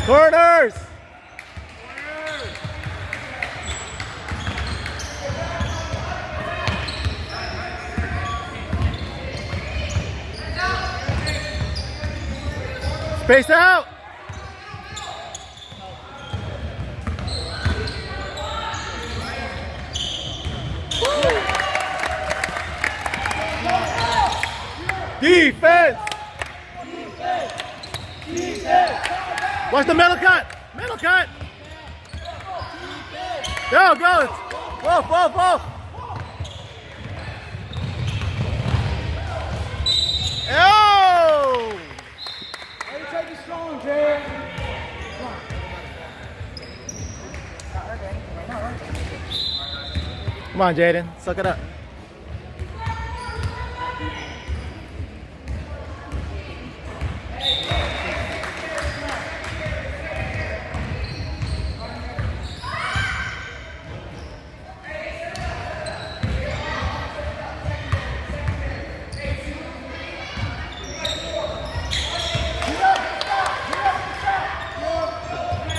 Corners. Space out. Defense. Watch the middle cut. Middle cut. Go, go. Whoa. Oh! Hey, take it strong, Jared. Come on, Jaden. Suck it up.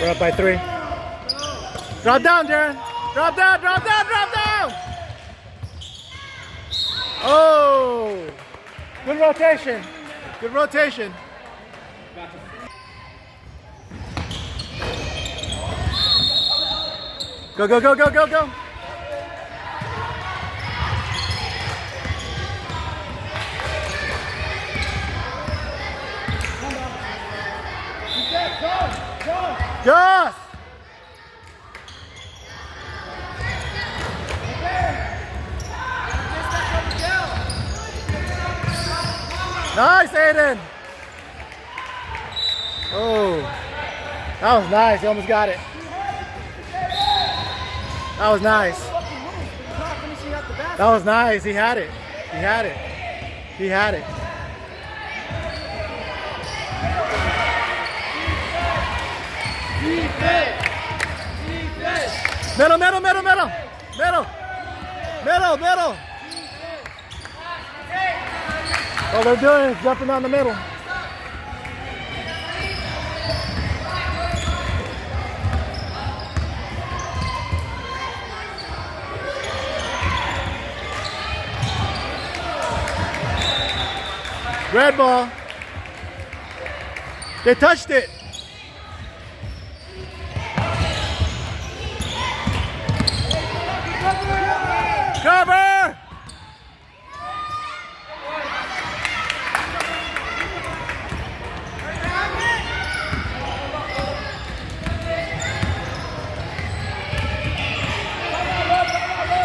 We're up by 3. Drop down, Darren. Drop down. Oh! Good rotation. Go. Joss! Nice, Aiden! Oh, that was nice. He almost got it. That was nice. That was nice. He had it. Defense. Middle. All they're doing is jumping down the middle. Red ball. They touched it. Cover!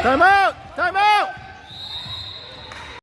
Time out!